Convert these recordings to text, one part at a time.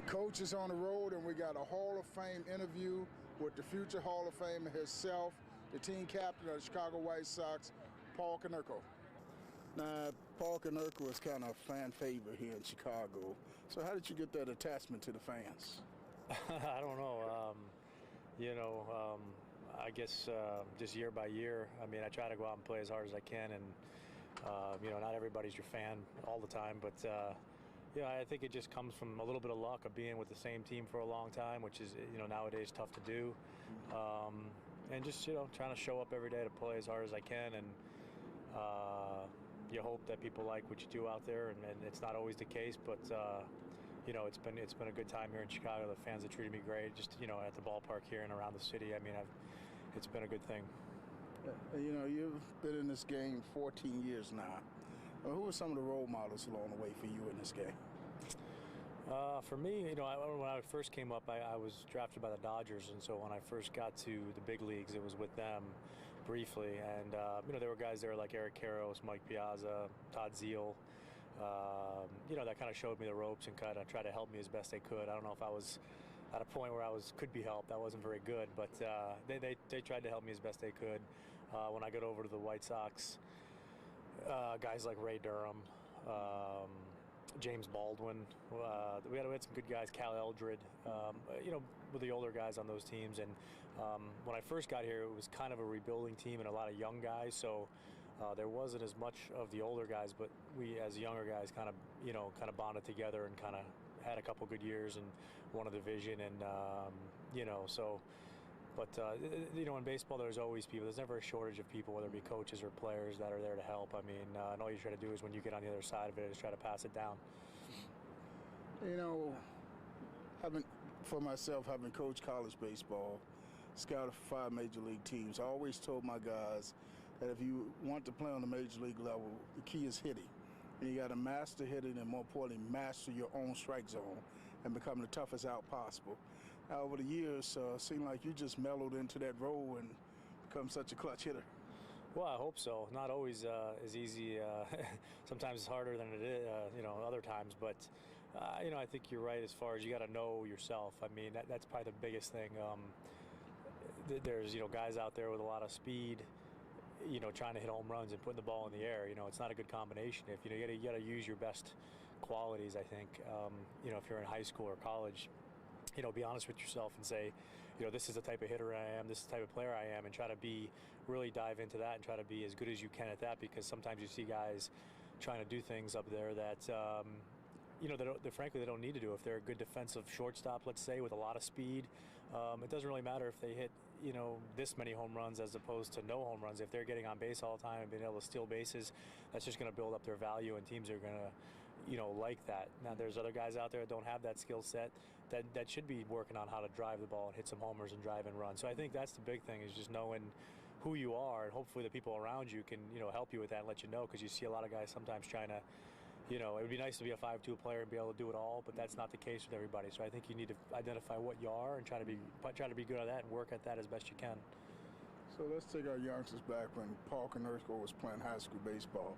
Coach is on the road, and we got a Hall of Fame interview with the future Hall of Famer himself, the team captain of the Chicago White Sox, Konerko. Now, Konerko is kind of a fan favorite here in Chicago. So how did you get that attachment to the fans? I don't know. I guess just year by year, I mean, I try to go out and play as hard as I can, and not everybody's your fan all the time, but I think it just comes from a little bit of luck of being with the same team for a long time, which is nowadays tough to do, and just trying to show up every day to play as hard as I can, and you hope that people like what you do out there, and it's not always the case, but it's been a good time here in Chicago. The fans have treated me great, just at the ballpark here and around the city. I mean, it's been a good thing. You've been in this game 14 years now. Who are some of the role models along the way for you in this game? For me, when I first came up, I was drafted by the Dodgers, and so when I first got to the big leagues, it was with them briefly. And there were guys there like Eric Karros, Mike Piazza, Todd Zeile. That kind of showed me the ropes and kind of tried to help me as best they could. I don't know if I was at a point where I could be helped. I wasn't very good, but they tried to help me as best they could. When I got over to the White Sox, guys like Ray Durham, James Baldwin, we had some good guys, Cal Eldred, with the older guys on those teams. And when I first got here, it was kind of a rebuilding team and a lot of young guys, so there wasn't as much of the older guys, but we as younger guys kind of bonded together and kind of had a couple good years and won a division, and But in baseball, there's always people. There's never a shortage of people, whether it be coaches or players, that are there to help. I mean, and all you try to do is when you get on the other side of it is try to pass it down. For myself, having coached college baseball, scouted for 5 major league teams, I always told my guys that if you want to play on the major league level, the key is hitting. And you got to master hitting, and more importantly, master your own strike zone and become the toughest out possible. Now, over the years, it seemed like you just mellowed into that role and become such a clutch hitter. Well, I hope so. Not always as easy. Sometimes it's harder than it is, other times. But, I think you're right as far as you got to know yourself. I mean, that's probably the biggest thing. There's, guys out there with a lot of speed, trying to hit home runs and putting the ball in the air. It's not a good combination. If you got to use your best qualities, I think. If you're in high school or college, be honest with yourself and say, this is the type of hitter I am, this is the type of player I am, and try to really dive into that and try to be as good as you can at that, because sometimes you see guys trying to do things up there that frankly, they don't need to do. If they're a good defensive shortstop, let's say, with a lot of speed, it doesn't really matter if they hit, this many home runs as opposed to no home runs. If they're getting on base all the time and being able to steal bases, that's just going to build up their value, and teams are going to, like that. Now, there's other guys out there that don't have that skill set that should be working on how to drive the ball and hit some homers and drive and run. So I think that's the big thing, is just knowing who you are, and hopefully the people around you can, help you with that and let you know, because you see a lot of guys sometimes trying to, it would be nice to be a 5'2" player and be able to do it all, but that's not the case with everybody. So I think you need to identify what you are and try to be good at that and work at that as best you can. So let's take our youngsters back when Konerko was playing high school baseball.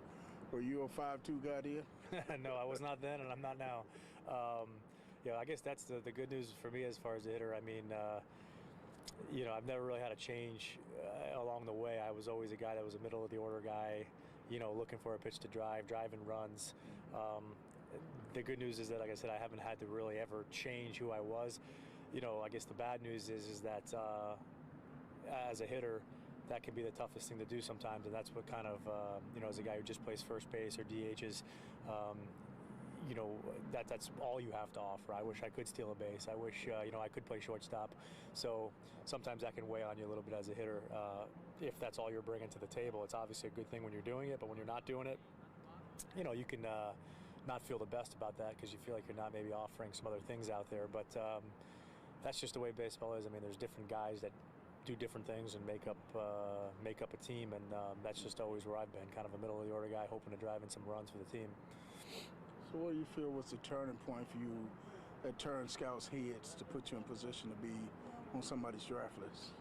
Were you a 5'2" guy then? No, I was not then, and I'm not now. I guess that's the good news for me as far as a hitter. I mean, I've never really had a change along the way. I was always a guy that was a middle of the order guy, looking for a pitch to driving runs. The good news is that, like I said, I haven't had to really ever change who I was. I guess the bad news is that as a hitter, that can be the toughest thing to do sometimes, and that's what kind of, as a guy who just plays first base or DHs, that's all you have to offer. I wish I could steal a base. I wish, I could play shortstop. So sometimes that can weigh on you a little bit as a hitter. If that's all you're bringing to the table, it's obviously a good thing when you're doing it, but when you're not doing it, you can not feel the best about that, because you feel like you're not maybe offering some other things out there. But that's just the way baseball is. I mean, there's different guys that do different things and make up a team, and that's just always where I've been, kind of a middle of the order guy hoping to drive in some runs for the team. So what do you feel was the turning point for you that turned scouts' heads to put you in position to be on somebody's draft list?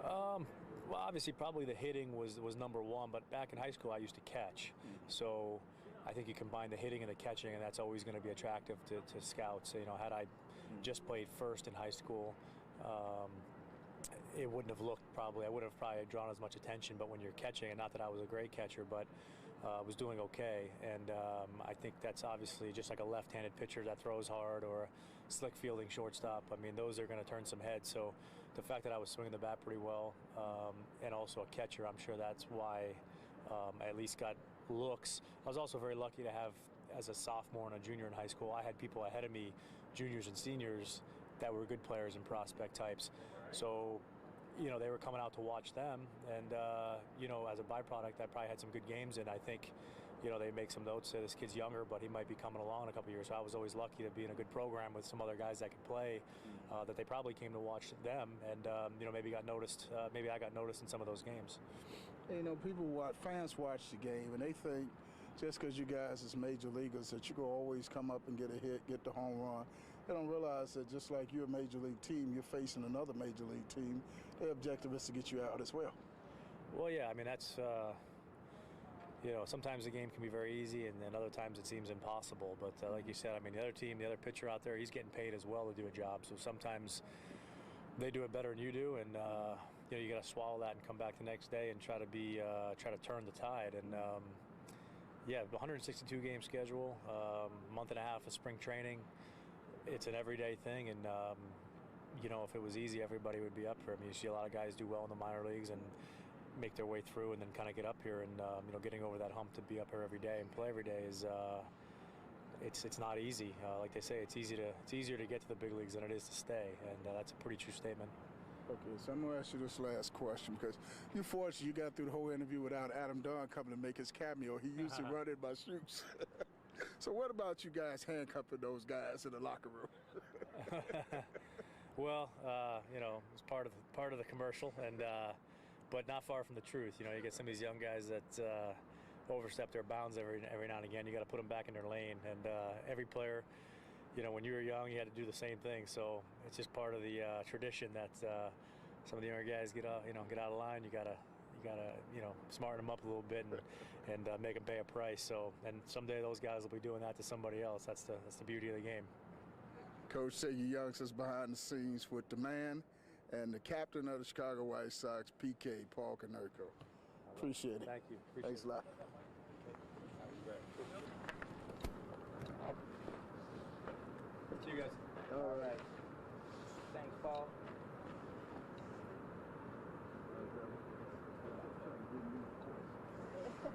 Well, obviously, probably the hitting was number one, but back in high school, I used to catch. So, I think you combine the hitting and the catching, and that's always going to be attractive to scouts. You know, had I just played first in high school, it wouldn't have looked probably. I wouldn't have probably drawn as much attention. But when you're catching, and not that I was a great catcher, but was doing okay, and I think that's obviously just like a left-handed pitcher that throws hard or a slick fielding shortstop. I mean, those are going to turn some heads. So the fact that I was swinging the bat pretty well, and also a catcher, I'm sure that's why I at least got looks. I was also very lucky to have, as a sophomore and a junior in high school, I had people ahead of me, juniors and seniors, that were good players and prospect types. So, you know, they were coming out to watch them, and you know, as a byproduct, I probably had some good games, and I think, you know, they make some notes, say this kid's younger, but he might be coming along in a couple of years. So I was always lucky to be in a good program with some other guys that could play, that they probably came to watch them, and you know, maybe got noticed. Maybe I got noticed in some of those games. You know, fans watch the game, and they think just because you guys is major leaguers that you can always come up and get a hit, get the home run. They don't realize that just like you're a major league team, you're facing another major league team. Their objective is to get you out as well. Well, yeah, I mean, that's, you know, sometimes the game can be very easy, and then other times it seems impossible. But like you said, I mean, the other team, the other pitcher out there, he's getting paid as well to do a job. So sometimes they do it better than you do, and you know, you got to swallow that and come back the next day and try to turn the tide. And yeah, 162 game schedule, month and a half of spring training. It's an everyday thing, and you know, if it was easy, everybody would be up for it. I mean, you see a lot of guys do well in the minor leagues and make their way through, and then kind of get up here, and you know, getting over that hump to be up here every day and play every day is it's not easy. Like they say, it's easier to get to the big leagues than it is to stay, and that's a pretty true statement. Okay, so I'm going to ask you this last question, because you're fortunate you got through the whole interview without Adam Dunn coming to make his cameo. He usually run in my shoes. So what about you guys handcuffing those guys in the locker room? Well, you know, it's part of the commercial, and but not far from the truth. You know, you get some of these young guys that overstep their bounds every now and again. You got to put them back in their lane, and every player, you know, when you were young, you had to do the same thing. So it's just part of the tradition that some of the younger guys get out of line. You gotta you know, smarten them up a little bit and make them pay a price. So, and someday those guys will be doing that to somebody else. That's the beauty of the game. Coach, say you youngsters behind the scenes with the man and the captain of the Chicago White Sox, PK, Paul Konerko. Appreciate it. Thank you. Thanks a lot. See you guys. All right. Thanks, Paul.